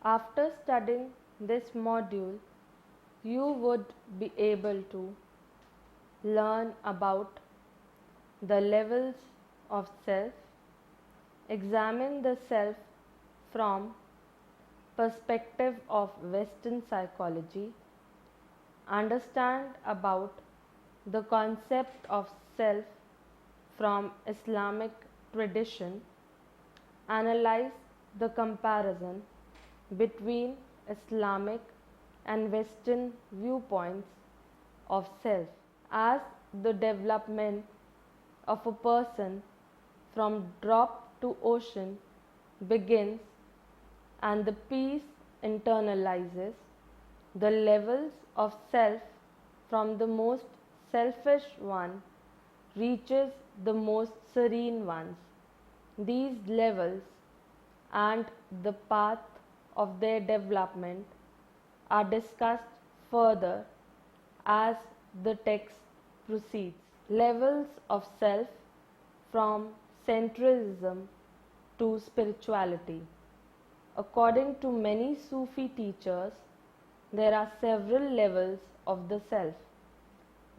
After studying this module, you would be able to learn about the levels of self, examine the self from perspective of Western psychology, understand about the concept of self from Islamic tradition, analyze the comparison between Islamic and Western viewpoints of self as the development of a person from drop to ocean begins and the piece internalizes the levels of self from the most selfish one reaches the most serene ones. These levels and the path of their development are discussed further as the text proceeds. Levels of self from centralism to spirituality. According to many Sufi teachers, there are several levels of the self.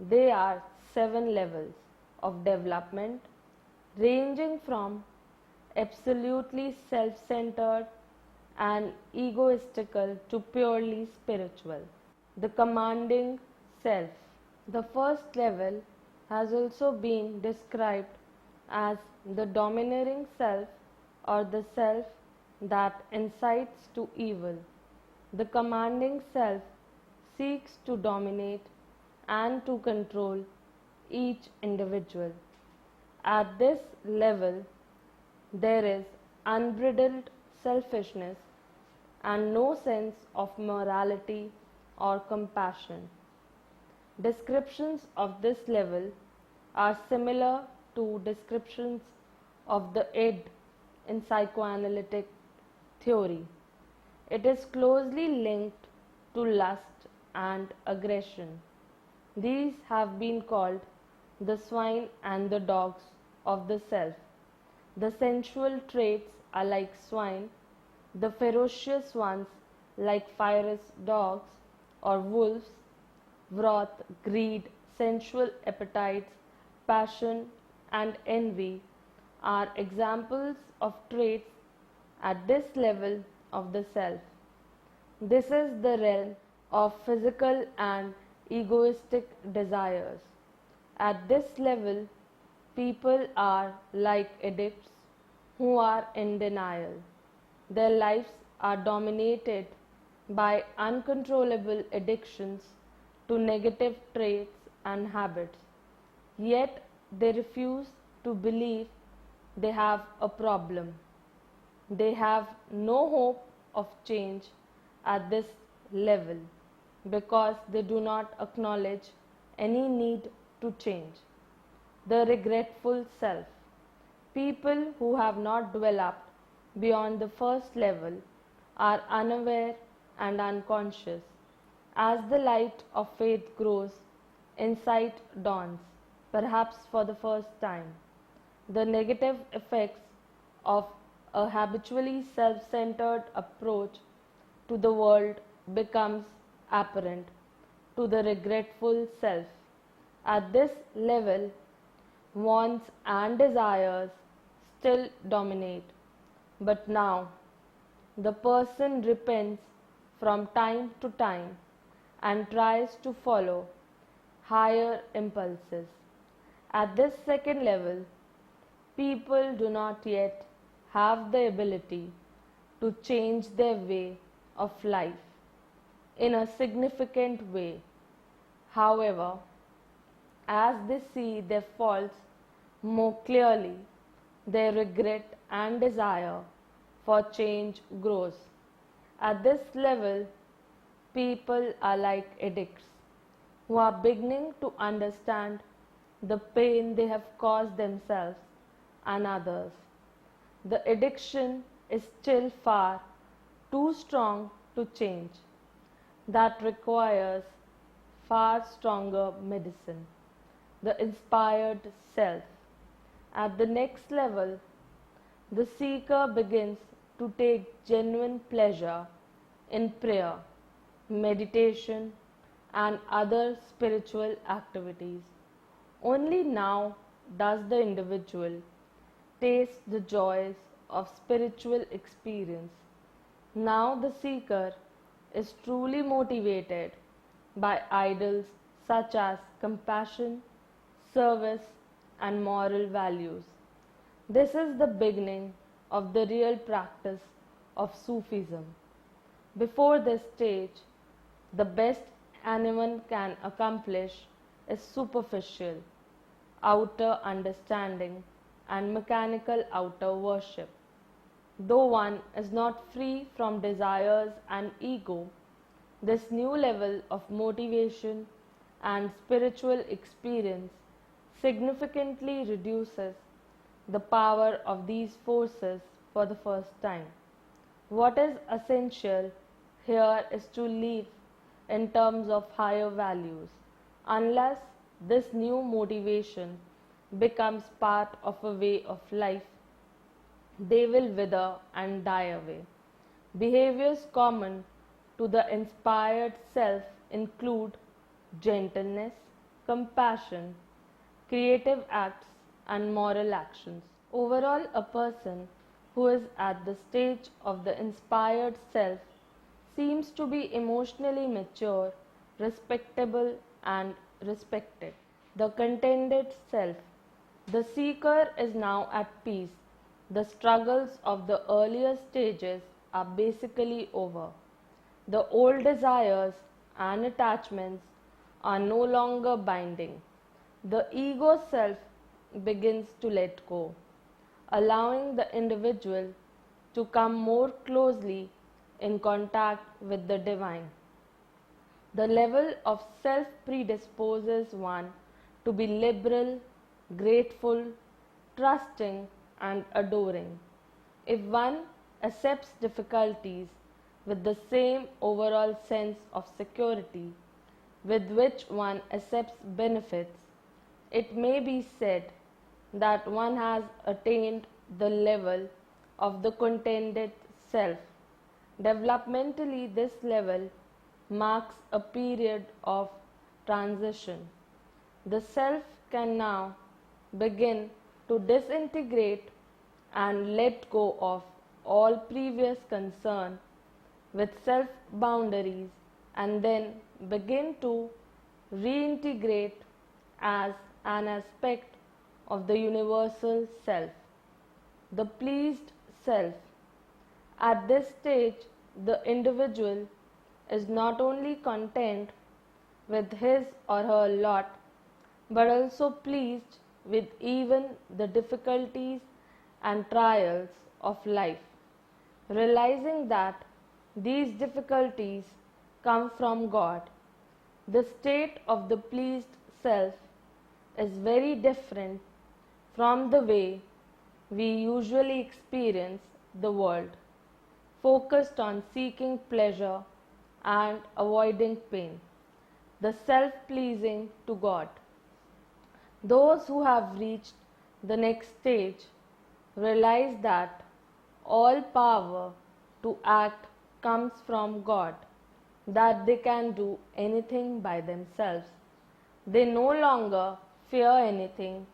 They are 7 levels of development, ranging from absolutely self-centered and egoistical to purely spiritual. The commanding self. The first level has also been described as the domineering self or the self that incites to evil. The commanding self seeks to dominate and to control each individual. At this level, there is unbridled selfishness and no sense of morality or compassion. Descriptions of this level are similar to descriptions of the id in psychoanalytic theory. It is closely linked to lust and aggression. These have been called the swine and the dogs of the self. The sensual traits are like swine, the ferocious ones like fierce dogs or wolves. Wrath, greed, sensual appetites, passion, and envy are examples of traits at this level of the self. This is the realm of physical and egoistic desires. At this level, people are like addicts who are in denial. Their lives are dominated by uncontrollable addictions to negative traits and habits. Yet they refuse to believe they have a problem. They have no hope of change at this level because they do not acknowledge any need to change. The regretful self. People who have not developed beyond the first level are unaware and unconscious. As the light of faith grows, insight dawns, perhaps for the first time. The negative effects of a habitually self-centered approach to the world becomes apparent to the regretful self. At this level, wants and desires still dominate, but now the person repents from time to time and tries to follow higher impulses. At this second level, people do not yet have the ability to change their way of life in a significant way. However, as they see their faults more clearly, their regret and desire for change grows. At this level, people are like addicts who are beginning to understand the pain they have caused themselves and others. The addiction is still far too strong to change. That requires far stronger medicine. The inspired self. At the next level, the seeker begins to take genuine pleasure in prayer, meditation, and other spiritual activities. Only now does the individual taste the joys of spiritual experience. Now the seeker is truly motivated by ideals such as compassion, service, and moral values. This is the beginning of the real practice of Sufism. Before this stage, the best anyone can accomplish is superficial, outer understanding and mechanical outer worship. Though one is not free from desires and ego, this new level of motivation and spiritual experience significantly reduces the power of these forces for the first time. What is essential here is to live in terms of higher values. Unless this new motivation becomes part of a way of life, they will wither and die away. Behaviors common to the inspired self include gentleness, compassion, creative acts, and moral actions. Overall, a person who is at the stage of the inspired self seems to be emotionally mature, respectable, and respected. The contented self. The seeker is now at peace. The struggles of the earlier stages are basically over. The old desires and attachments are no longer binding. The ego self begins to let go, allowing the individual to come more closely in contact with the divine. The level of self predisposes one to be liberal, grateful, trusting, and adoring. If one accepts difficulties with the same overall sense of security with which one accepts benefits, it may be said that one has attained the level of the contented self. Developmentally, this level marks a period of transition. The self can now begin to disintegrate and let go of all previous concern with self boundaries and then begin to reintegrate as an aspect of the universal self, the pleased self. At this stage, the individual is not only content with his or her lot, but also pleased with even the difficulties and trials of life, realizing that these difficulties come from God. The state of the pleased self is very different from the way we usually experience the world, focused on seeking pleasure and avoiding pain, the self-pleasing to God. Those who have reached the next stage realize that all power to act comes from God, that they can do anything by themselves. They no longer fear anything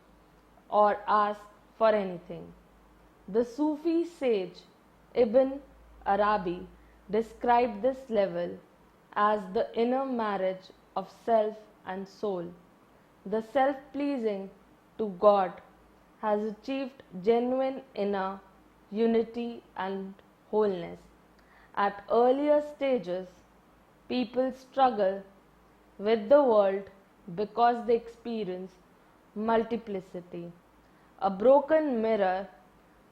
or ask for anything. The Sufi sage Ibn Arabi described this level as the inner marriage of self and soul. The self-pleasing to God has achieved genuine inner unity and wholeness. At earlier stages, people struggle with the world because they experience multiplicity. A broken mirror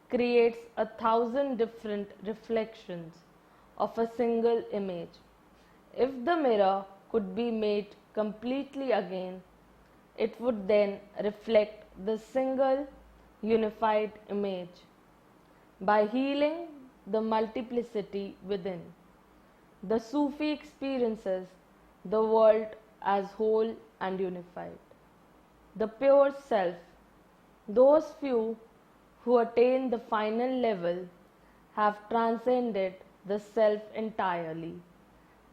creates 1,000 different reflections of a single image. If the mirror could be made completely again, it would then reflect the single unified image. By healing the multiplicity within, the Sufi experiences the world as whole and unified. The pure self. Those few who attain the final level have transcended the self entirely.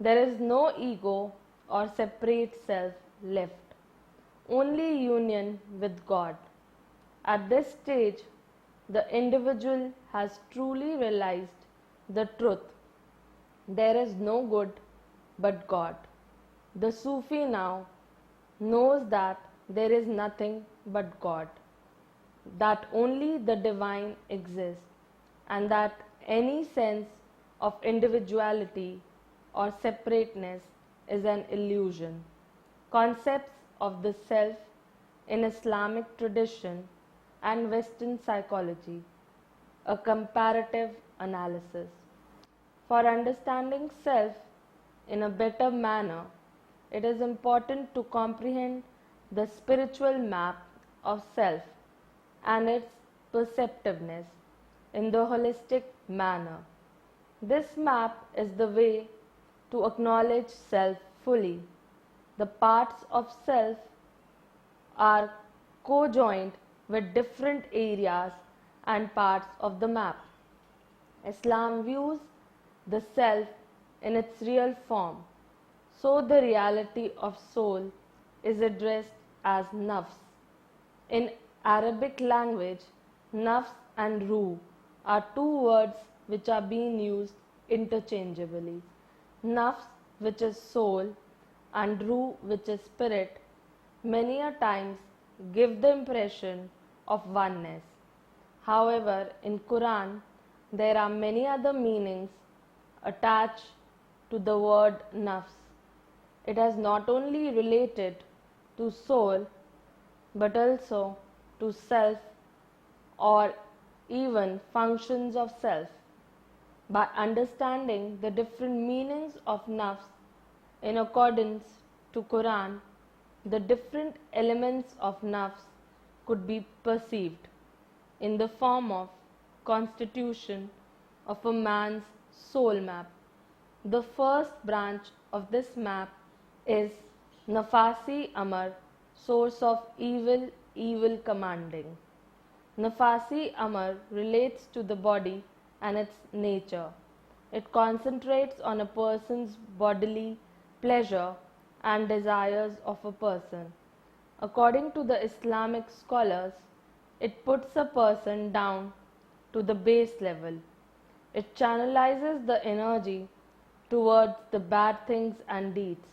There is no ego or separate self left, only union with God. At this stage, the individual has truly realized the truth. There is no good but God. The Sufi now knows that there is nothing but God, that only the divine exists, and that any sense of individuality or separateness is an illusion. Concepts of the self in Islamic tradition and Western psychology, a comparative analysis. For understanding self in a better manner, it is important to comprehend the spiritual map of self and its perceptiveness in the holistic manner. This map is the way to acknowledge self fully. The parts of self are co-joined with different areas and parts of the map. Islam views the self in its real form, so the reality of soul is addressed as nafs. In Arabic language, nafs and ruh are two words which are being used interchangeably. Nafs, which is soul, and ruh, which is spirit, many a times give the impression of oneness. However, in Quran, there are many other meanings attached to the word nafs. It is not only related to soul but also to self or even functions of self. By understanding the different meanings of nafs in accordance to Quran, the different elements of nafs could be perceived in the form of constitution of a man's soul map. The first branch of this map is Nafasi Amar, source of evil, evil commanding. Nafasi Amar relates to the body and its nature. It concentrates on a person's bodily pleasure and desires of a person. According to the Islamic scholars, it puts a person down to the base level. It channelizes the energy towards the bad things and deeds.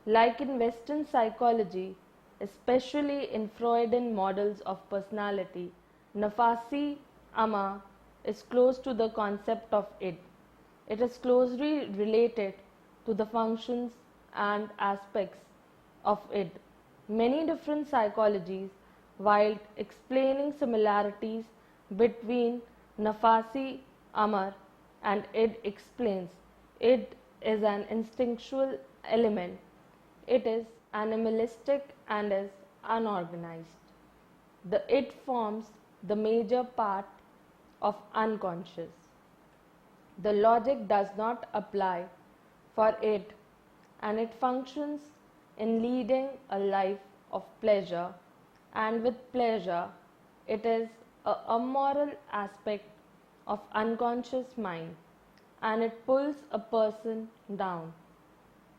Like in Western psychology, especially in Freudian models of personality, Nafasi Ama is close to the concept of id. It is closely related to the functions and aspects of id. Many different psychologies, while explaining similarities between Nafasi Amar and id, explains id is an instinctual element. It is animalistic and is unorganized. The id forms the major part of unconscious. The logic does not apply for id, and it functions in leading a life of pleasure, and with pleasure it is a amoral aspect of unconscious mind, and it pulls a person down,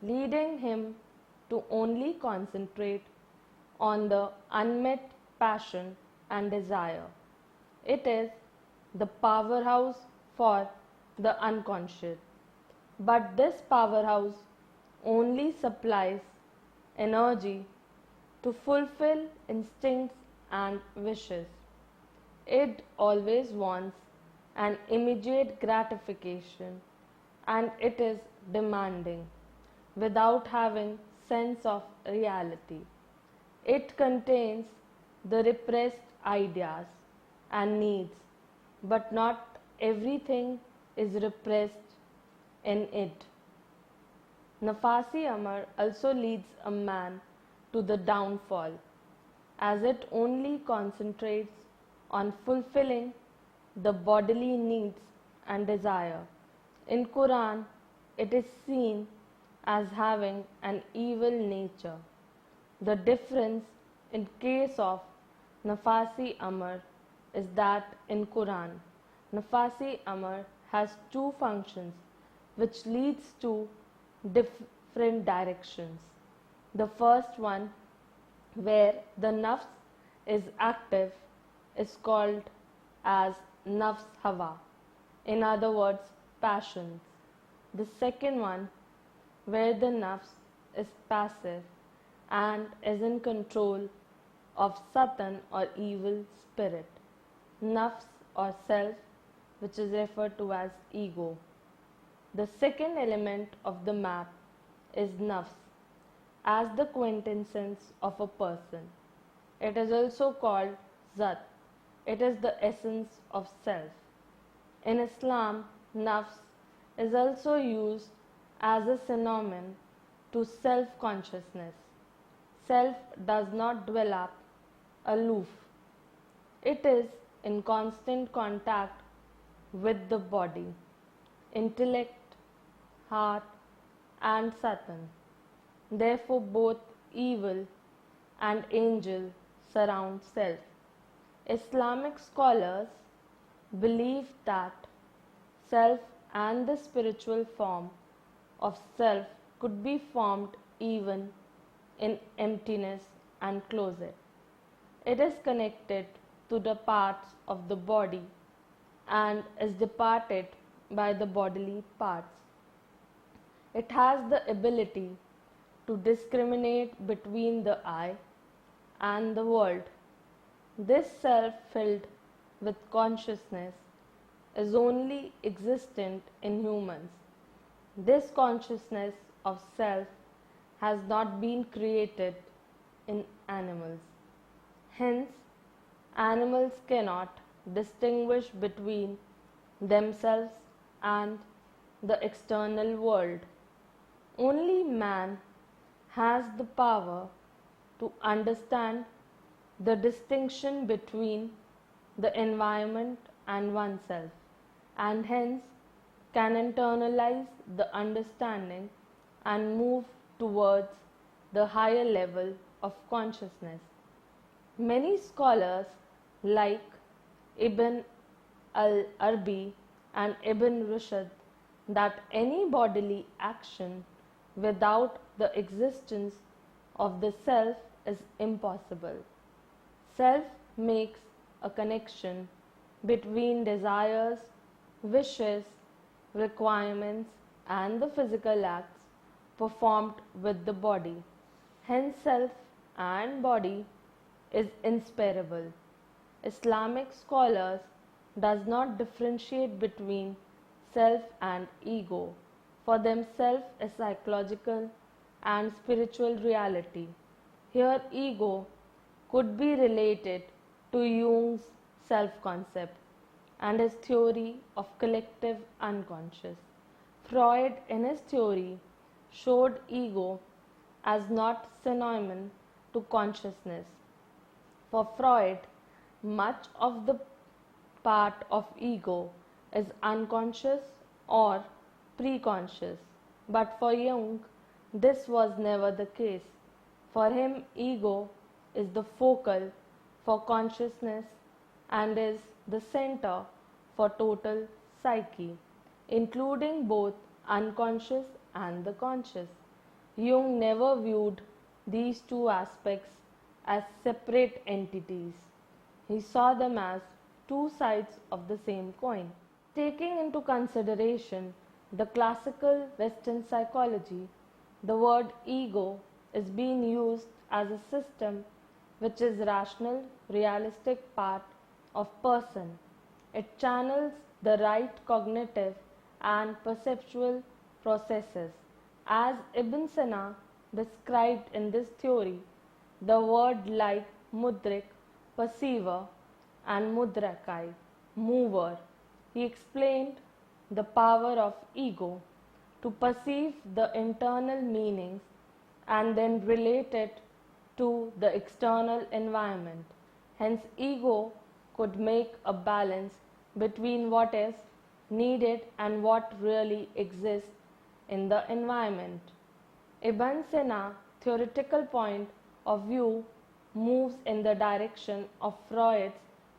leading him to only concentrate on the unmet passion and desire. It is the powerhouse for the unconscious. But this powerhouse only supplies energy to fulfill instincts and wishes. It always wants an immediate gratification, and it is demanding without having sense of reality. It contains the repressed ideas and needs, but not everything is repressed in it. Nafasi Amar also leads a man to the downfall, as it only concentrates on fulfilling the bodily needs and desire. In Quran, it is seen as having an evil nature. The difference in case of Nafasi Amar is that in Quran, Nafasi Amar has two functions which leads to different directions. The first one, where the nafs is active, is called as nafs hawa, in other words, passions. The second one, where the nafs is passive and is in control of Satan or evil spirit. Nafs or self, which is referred to as ego. The second element of the map is nafs, as the quintessence of a person. It is also called zat. It is the essence of self. In Islam, nafs is also used as a synonym to self-consciousness. Self does not develop aloof. It is in constant contact with the body, intellect, heart, and Satan. Therefore, both evil and angel surround self. Islamic scholars believe that self and the spiritual form of self could be formed even in emptiness and closet. It is connected to the parts of the body and is departed by the bodily parts. It has the ability to discriminate between the I and the world. This self filled with consciousness is only existent in humans. This consciousness of self has not been created in animals. Hence, animals cannot distinguish between themselves and the external world. Only man has the power to understand the distinction between the environment and oneself, and hence can internalize the understanding and move towards the higher level of consciousness. Many scholars like Ibn al-Arabi and Ibn Rushd that any bodily action without the existence of the self is impossible. Self makes a connection between desires, wishes, requirements, and the physical acts performed with the body. Hence, self and body is inseparable. Islamic scholars does not differentiate between self and ego. For them, self is psychological and spiritual reality. Here, ego could be related to Jung's self-concept and his theory of collective unconscious. Freud, in his theory, showed ego as not synonym to consciousness. For Freud, much of the part of ego is unconscious or preconscious, but for Jung, this was never the case. For him, ego is the focal for consciousness and is the center for total psyche, including both unconscious and the conscious. Jung never viewed these two aspects as separate entities. He saw them as two sides of the same coin. Taking into consideration the classical Western psychology, the word ego is being used as a system which is rational, realistic part of person. It channels the right cognitive and perceptual processes. As Ibn Sina described in this theory, the word like mudrik, perceiver, and mudrakai, mover. He explained the power of ego to perceive the internal meanings and then relate it to the external environment. Hence, ego could make a balance between what is needed and what really exists in the environment. Ibn Sina's theoretical point of view moves in the direction of Freud's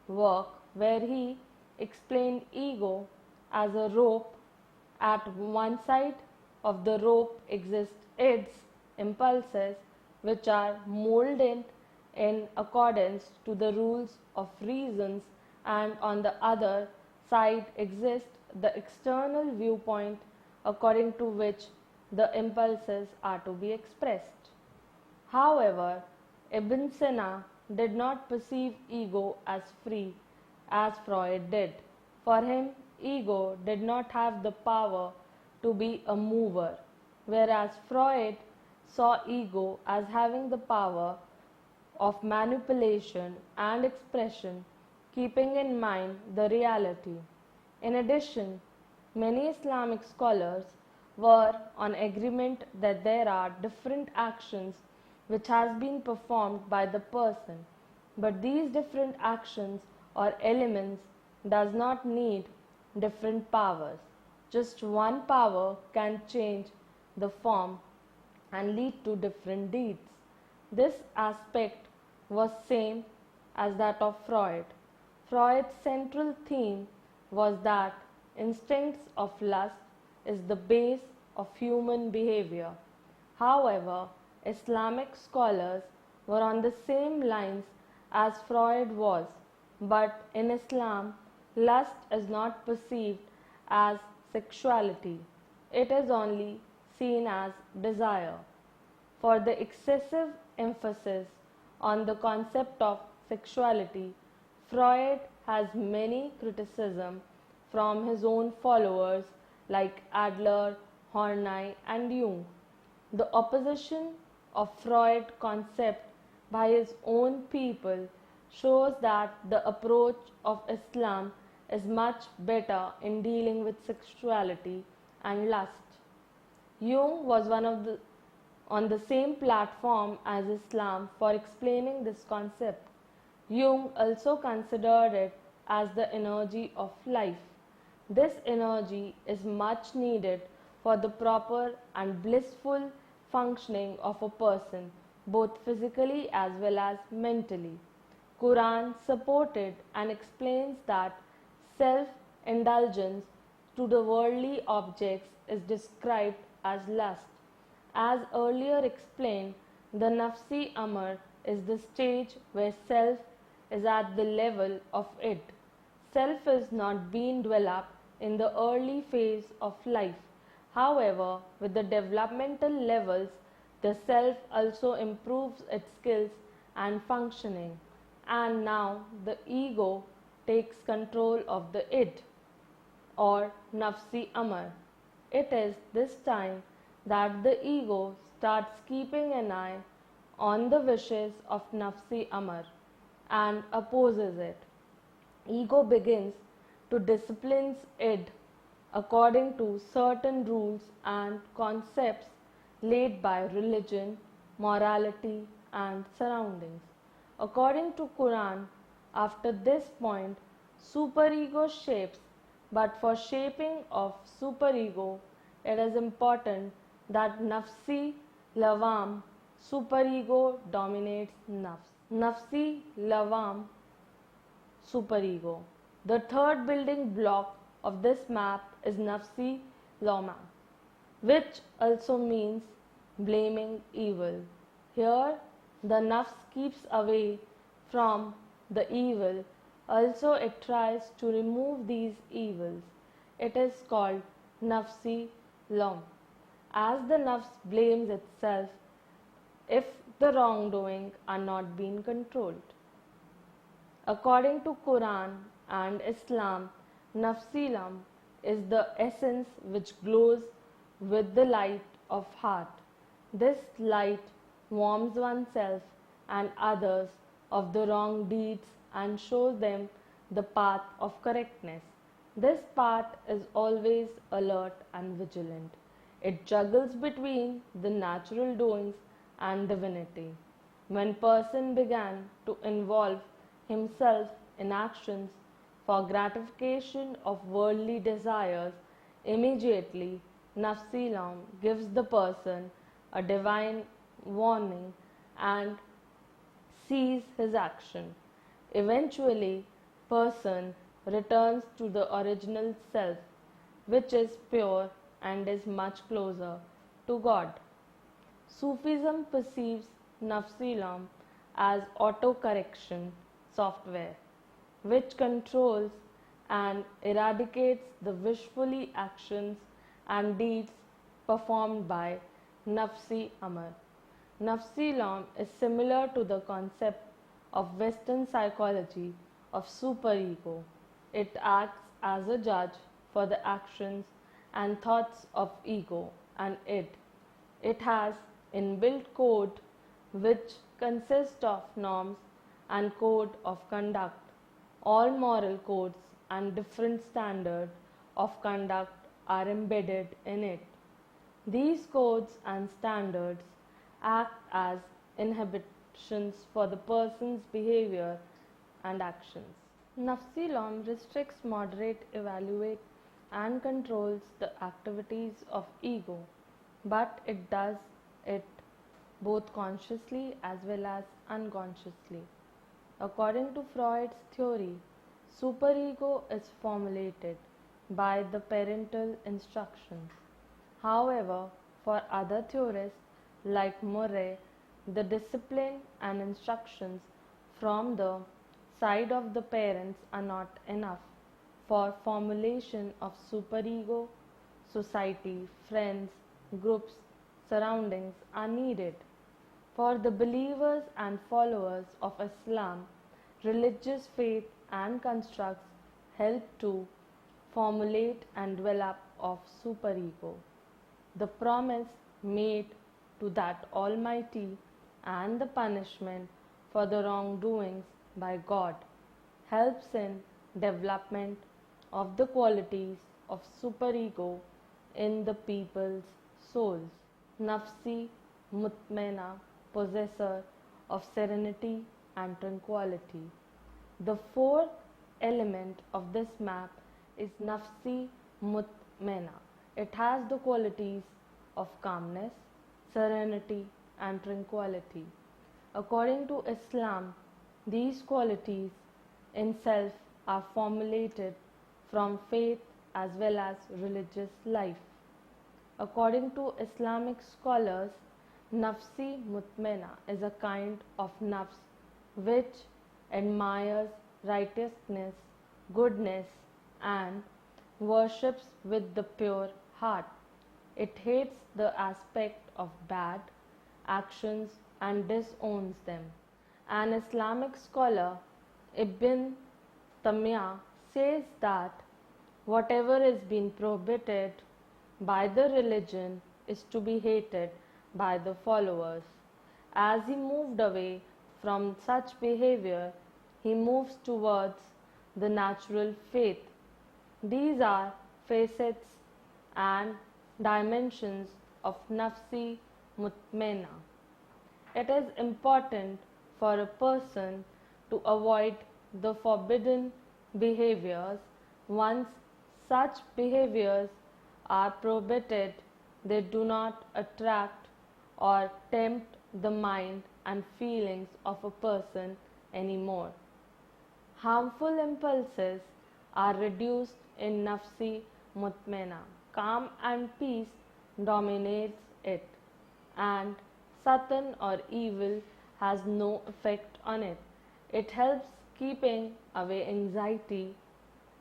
work, where he explained ego as a rope At one side of the rope exist its impulses, which are molded in accordance to the rules of reasons, and on the other side exists the external viewpoint according to which the impulses are to be expressed. However, Ibn Sina did not perceive ego as free as Freud did. For him, ego did not have the power to be a mover, whereas Freud saw ego as having the power of manipulation and expression, keeping in mind the reality. In addition, many Islamic scholars were on agreement that there are different actions which has been performed by the person, but these different actions or elements does not need different powers. Just one power can change the form and lead to different deeds. This aspect was same as that of Freud. Freud's central theme was that instincts of lust is the base of human behavior. However, Islamic scholars were on the same lines as Freud was, but in Islam, lust is not perceived as sexuality. It is only seen as desire. For the excessive emphasis on the concept of sexuality, Freud has many criticisms from his own followers like Adler, Horney, and Jung. The opposition of Freud concept by his own people shows that the approach of Islam is much better in dealing with sexuality and lust. Jung was on the same platform as Islam for explaining this concept. Jung also considered it as the energy of life. This energy is much needed for the proper and blissful functioning of a person, both physically as well as mentally. Quran supported and explains that self-indulgence to the worldly objects is described as lust. As earlier explained, the nafsi amar is the stage where self is at the level of it. Self is not being developed in the early phase of life. However, with the developmental levels, the self also improves its skills and functioning, and now the ego takes control of the id or nafsi amar. It is this time that the ego starts keeping an eye on the wishes of nafsi amar and opposes it. Ego begins to discipline id according to certain rules and concepts laid by religion, morality, and surroundings. According to Quran, after this point, superego shapes, but for shaping of superego, it is important that nafsi lawam, superego dominates nafs. Nafsi lawam, superego. The third building block of this map is nafsi lawma, which also means blaming evil. Here, the nafs keeps away from the evil. Also, it tries to remove these evils. It is called nafsi lawm, as the nafs blames itself if the wrongdoing are not being controlled. According to Quran and Islam, nafsi lawm is the essence which glows with the light of heart. This light warms oneself and others of the wrong deeds and shows them the path of correctness. This path is always alert and vigilant. It juggles between the natural doings and divinity. When person began to involve himself in actions for gratification of worldly desires, immediately nafsi lawm gives the person a divine warning and sees his action. Eventually, person returns to the original self, which is pure and is much closer to God. Sufism perceives Nafsi-Lam as autocorrection software, which controls and eradicates the wishfully actions and deeds performed by Nafsi Amar. Nafsi-Lam is similar to the concept of Western psychology of superego. It acts as a judge for the actions and thoughts of ego and id. It has inbuilt code which consists of norms and code of conduct. All moral codes and different standards of conduct are embedded in it. These codes and standards act as inhibitions for the person's behavior and actions. Nafsi-Lam restricts, moderates, evaluates, and controls the activities of ego, but it does it both consciously as well as unconsciously. According to Freud's theory, superego is formulated by the parental instructions. However, for other theorists like Murray, the discipline and instructions from the side of the parents are not enough for formulation of superego. Society, friends, groups, surroundings are needed. For the believers and followers of Islam, religious faith and constructs help to formulate and develop of superego. The promise made to that Almighty and the punishment for the wrongdoings by God helps in development of the qualities of superego in the people's souls. Nafsi Mutmaina, possessor of serenity and tranquility. The fourth element of this map is Nafsi Mutmaina. It has the qualities of calmness, serenity, and tranquility. According to Islam, these qualities in self are formulated from faith as well as religious life. According to Islamic scholars, Nafsi Mutmaina is a kind of nafs which admires righteousness, goodness, and worships with the pure heart. It hates the aspect of bad actions and disowns them. An Islamic scholar, Ibn Taymiyyah, says that whatever is being prohibited by the religion is to be hated by the followers. As he moved away from such behavior, he moves towards the natural faith. These are facets and dimensions of Nafsi Mutmaina. It is important for a person to avoid the forbidden behaviors. Once such behaviors are prohibited, they do not attract or tempt the mind and feelings of a person anymore. Harmful impulses are reduced in Nafsi Mutmaina. Calm and peace dominates it, and Satan or evil has no effect on it. It helps keeping away anxiety,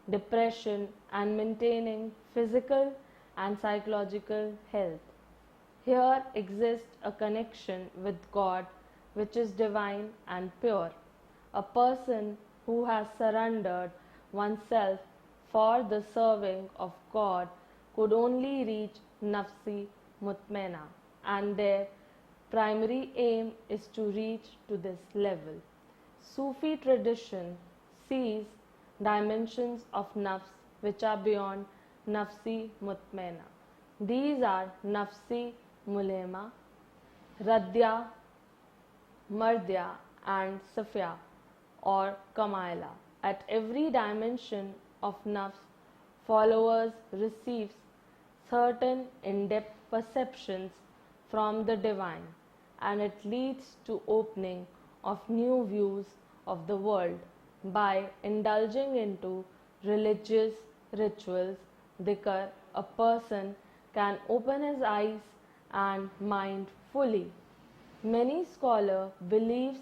depression, and maintaining physical and psychological health. Here exists a connection with God which is divine and pure. A person who has surrendered oneself for the serving of God could only reach Nafsi Mutmaina, and their primary aim is to reach to this level. Sufi tradition sees dimensions of nafs which are beyond Nafsi Mutmaina. These are Nafsi Mulema, Radya, Mardya, and Safya or Kamaila. At every dimension of nafs, followers receives certain in-depth perceptions from the divine, and it leads to opening of new views of the world by indulging into religious rituals, dhikr a person can open his eyes and mind fully. Many scholars believe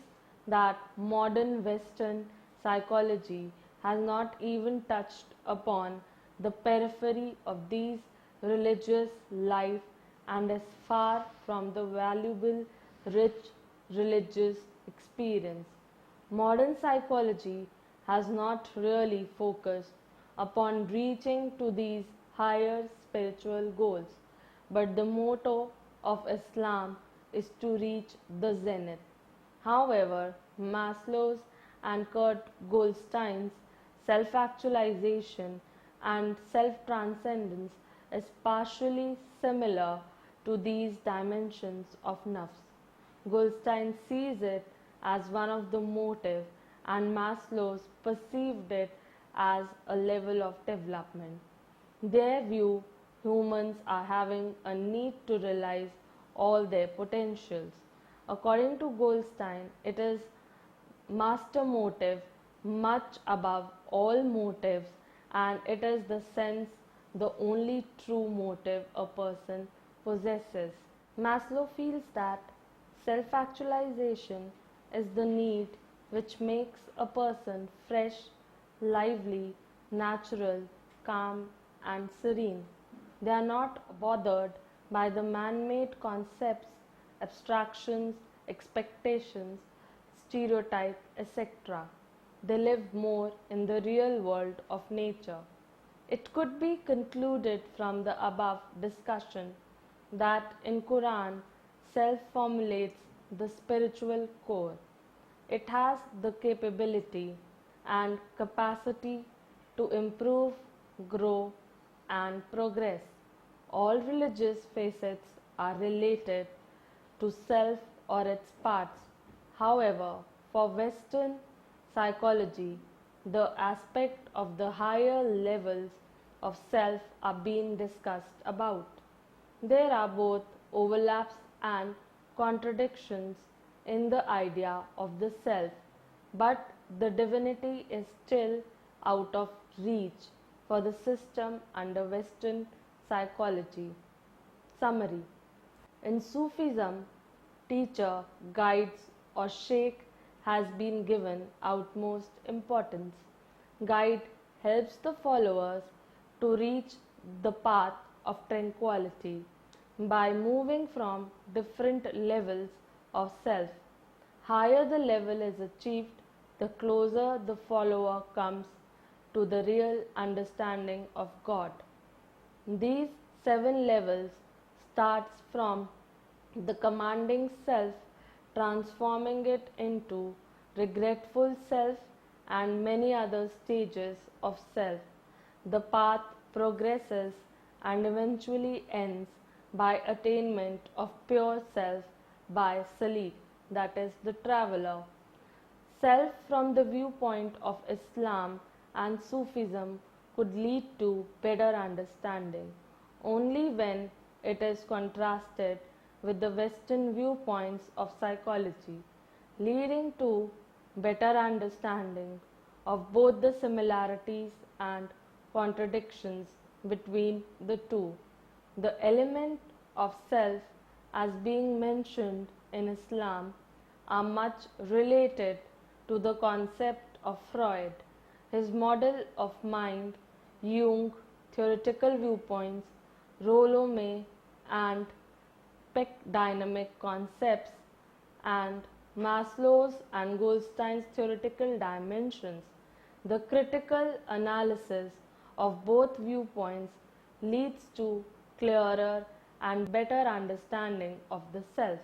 that modern Western psychology has not even touched upon the periphery of these religious life and is far from the valuable, rich religious experience. Modern psychology has not really focused upon reaching to these higher spiritual goals, but the motto of Islam is to reach the zenith. However, Maslow's and Kurt Goldstein's self actualization and self transcendence is partially similar to these dimensions of nafs. Goldstein sees it as one of the motive, and Maslow perceived it as a level of development. Their view humans are having a need to realize all their potentials. According to Goldstein, it is master motive much above all motives, and it is the sense the only true motive a person possesses. Maslow feels that self actualization is the need which makes a person fresh, lively, natural, calm, and serene. They are not bothered by the man made concepts, abstractions, expectations, stereotypes, etc. They live more in the real world of nature. It could be concluded from the above discussion that in Quran self formulates the spiritual core. It has the capability and capacity to improve, grow, and progress. All religious facets are related to self or its parts. However, for Western psychology, the aspect of the higher levels of self are being discussed about. There are both overlaps and contradictions in the idea of the self, but the divinity is still out of reach for the system under Western psychology. Summary: in Sufism, teacher, guides, or sheikh has been given utmost importance. Guide helps the followers to reach the path of tranquility by moving from different levels of self. Higher the level is achieved, the closer the follower comes to the real understanding of God. These 7 levels starts from the commanding self, transforming it into regretful self and many other stages of self. The path progresses and eventually ends by attainment of pure self by Salik, that is the traveler. Self from the viewpoint of Islam and Sufism could lead to better understanding only when it is contrasted with the Western viewpoints of psychology, leading to better understanding of both the similarities and contradictions between the two. The element of self as being mentioned in Islam are much related to the concept of Freud, his model of mind, Jung, theoretical viewpoints, Rollo and Peck dynamic concepts, and Maslow's and Goldstein's theoretical dimensions. The critical analysis of both viewpoints leads to clearer and better understanding of the self.